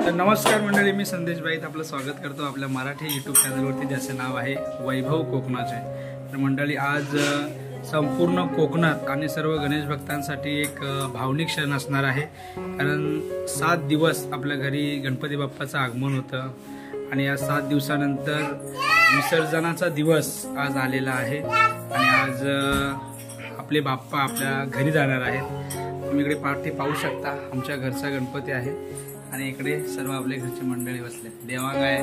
तर नमस्कार मंडळी, मी संदेश भाईत आपलं स्वागत करतो आपल्या मराठी यूट्यूब चॅनलवरती, ज्याचे नाव आहे वैभव कोकणाचे। तर मंडळी, आज संपूर्ण कोकणात आणि सर्व गणेश भक्तांसाठी एक भावनिक क्षण असणार आहे। कारण 7 दिवस आपल्या घरी गणपती बाप्पाचं आगमन होतं आणि या 7 दिवसानंतर विसर्जनाचा दिवस आज आलेला आहे आणि आज आपले बाप्पा आपल्या घरी जाणार आहेत। तुम्ही इकडे पाठी पाहू शकता, आमच्या घरचा गणपती आहे आणि इकडे सर्व आपले घरची मंडळी बसले। देवांग आहे,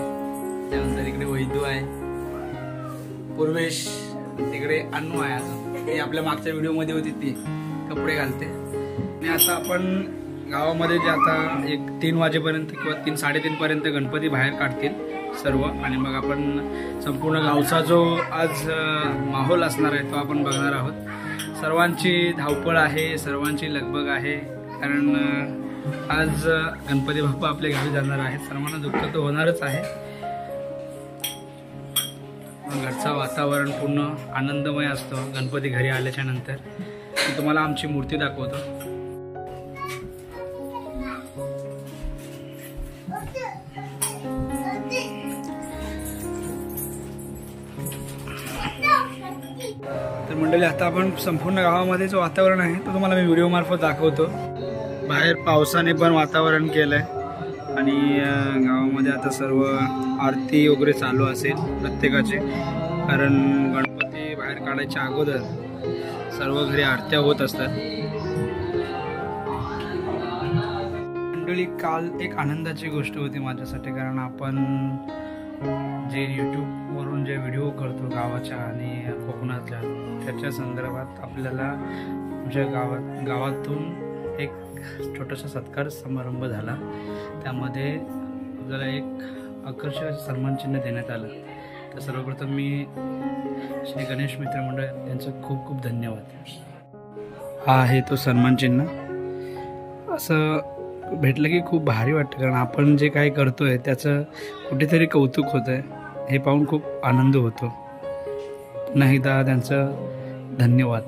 त्यानंतर इकडे वैदू आहे, पूर्वेश, तिकडे अन्नू आहे। अजून ती आपल्या मागच्या व्हिडिओमध्ये होती, ती कपडे घालते। आणि आता आपण गावामध्ये जे आता एक 3 वाजेपर्यंत किंवा 3-3:30 पर्यंत गणपती बाहेर काढतील सर्व, आणि मग आपण संपूर्ण गावचा जो आज माहोल असणार आहे तो आपण बघणार आहोत। सर्वांची धावपळ आहे, सर्वांची लगबग आहे, कारण आज गणपती बाप्पा आपल्या घरी जाणार आहेत। सर्वांना दुःख तर होणारच आहे। घरचं वातावरण पूर्ण आनंदमय असतो गणपती घरी आल्याच्या नंतर। मी तुम्हाला आमची मूर्ती दाखवतो। तर मंडळी, आता आपण संपूर्ण गावामध्ये जो वातावरण आहे तो तुम्हाला मी व्हिडिओ मार्फत दाखवतो। बाहेर पावसाने पण वातावरण केलंय आणि गावामध्ये आता सर्व आरती वगैरे चालू असेल प्रत्येकाचे, कारण गणपती बाहेर काढायच्या अगोदर सर्व घरी आरत्या होत असतात। मंडळी, काल एक आनंदाची गोष्ट होती माझ्यासाठी, कारण आपण जे यूट्यूबवरून जे व्हिडिओ करतो गावाच्या आणि कोकणाच्या, त्याच्या संदर्भात आपल्याला आमच्या गावातून एक छोटासा सत्कार समारंभ झाला। त्यामध्ये आपल्याला एक आकर्षक सन्मान चिन्ह देण्यात आलं। तर सर्वप्रथम मी श्री गणेश मित्र मंडळ यांचं खूप खूप धन्यवाद। हा आहे तो सन्मान चिन्ह। असं भेटलं की खूप भारी वाटतं, कारण आपण जे काही करतोय त्याचं कुठेतरी कौतुक होतं आहे, हे पाहून खूप आनंद होतो। पुन्हा एकदा त्यांचं धन्यवाद।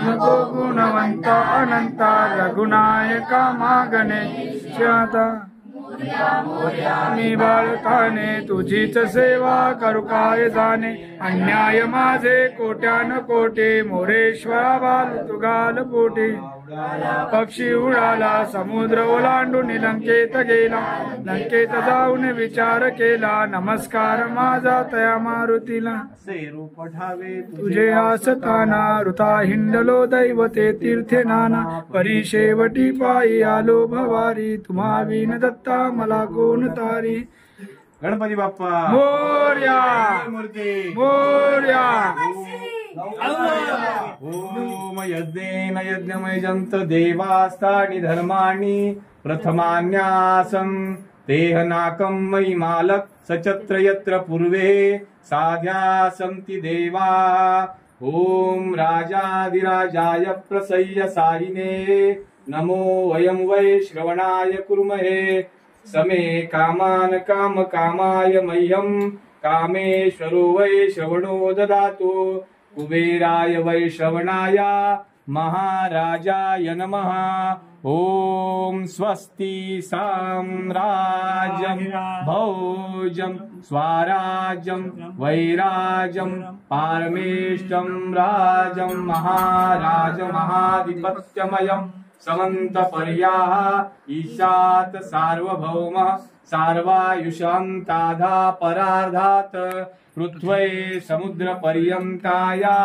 नको गुणवंत अनंत रघुनायका मागणे आता मी बाळकाने तुझीच सेवा करू काय जाणे अन्याय माझे कोट्यान कोटे मोरेश्वरा बाल तुगाल पोटे पक्षी उडाला समुद्र ओलांडून लंकेत गेला लंकेत जाऊन विचार केला नमस्कार माझा तया मारुतीला रूप ठावे तुझे आसताना ऋता हिंडलो दैवते तीर्थे नाना परी शेवटी पायी आलो भवारी तुम्हा विन दत्ता मला कोण तारी गणपती बाप्पा मोरया मूर्ती मोरया ओम यज्ञेन यज्ञमय जंत देवास्तानि धर्माणि प्रथमान्यासं तेह नाकं मयि मालक सचत्र यत्र पूर्वे साध्या सन्ति देवा ओम राजाधिराजाय प्रसय्य साहिने नमो वयं वै श्रवणाय कुर्महे समे कामान काम कामाय मह्यं कामेश्वरो वै श्रवणो ददातु कुबेराय वै श्रवणाय महाराजाय नमः ओम स्वस्ति साम्राज्यं भोजं स्वराज्यं वैराज्यं पारमेष्टं राजं महाराज महाधिपत्यमयं समन्तपर्याः ईशात् सार्वभौमः सार्वायुषान्ताधा परार्धात् पृथ्वी समुद्र पर्यंताया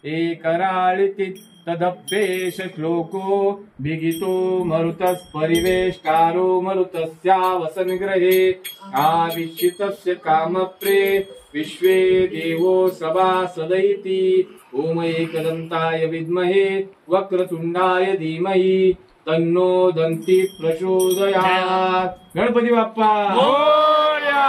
एकराळिति तदप्येष श्लोको भिगितो मरुतस् परिवेष्टारो मरुतस्यावसनग्रहे आविश्चितस्य कामप्रे विश्वे देवो सभासदैति ओम एकदन्ताय विद्महे वक्रतुंडाय धीमहि तन्नो दन्ति प्रचोदयात् गणपती बाप्पा मोरया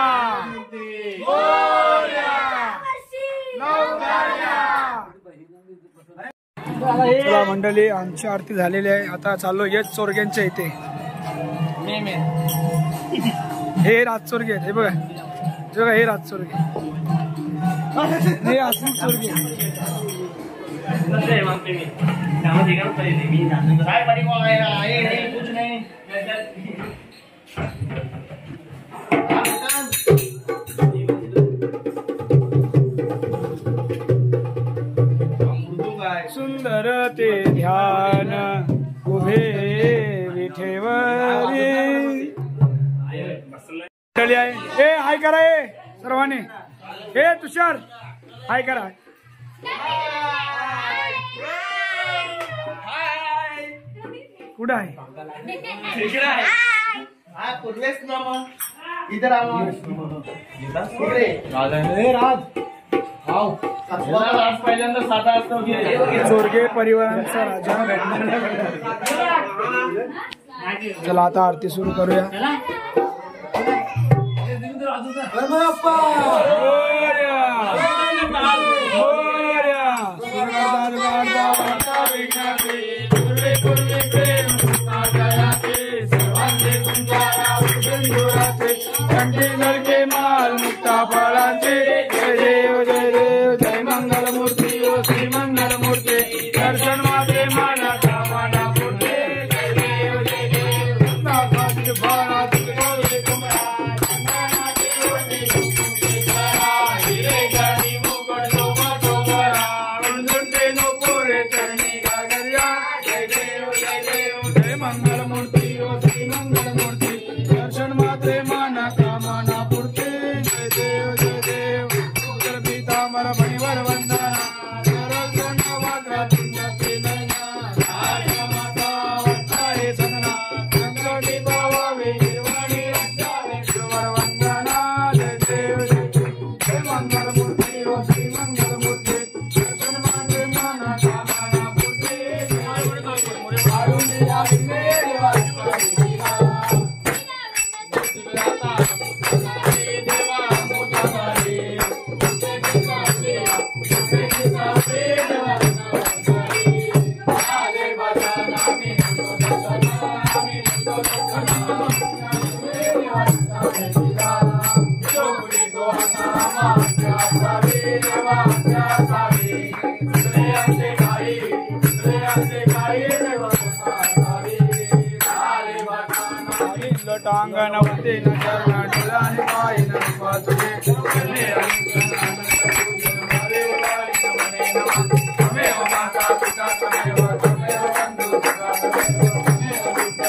चला मंडळी आमची आरती झालेली आहे आता चाललो येत चोरग्यांच्या इथे हे राजचोरगे हे बघा बघा हे राजचोरगे हे असली चोरगे सुंदर ते ध्यान उभे विठेवरी ए हाय करा ए सर्वांनी ए तुषार हाय करा कुठं आहे इधर आओ चोरगे परिवारांचा राजा चला आता आरती सुरू करूया कंटेनर के माल मुक्ता फळांचे जय देव जय देव जय मंगल मूर्ती ओ श्री मंगल मूर्ती दर्शन मात्रे माना कामना पूर्ते जय देव जय देव नाथाची भारा तुझे कुमरा नानाची ओटी हिरे गाडी मुकट सोमा सोमरा उंदुरते नो पोरे चरणी गागर्या जय देव जय मंगल मूर्ती ओ श्री मंगल मूर्ती दर्शन मात्रे माना कामना पूर्ते जय देव उत्तर पीतांबर फणीवर वंदना सरस्वती वाग्रा तुंडते नयना राजा माता वत्साये सदना संकटी पावावे निर्वाणी रक्षावे गुरुवर वंदना जय देव जय मंगल मूर्ती ओ श्री मंगल मूर्ती दर्शन मात्रे माना कामना पूर्ते आरुणिया मेरे वासुदेवा टांगणवते न चरण डोळ्याने पाहिन वाचुदे कन्ये तमेव माता पिता तमेव तमेव बंधु सखा तमेव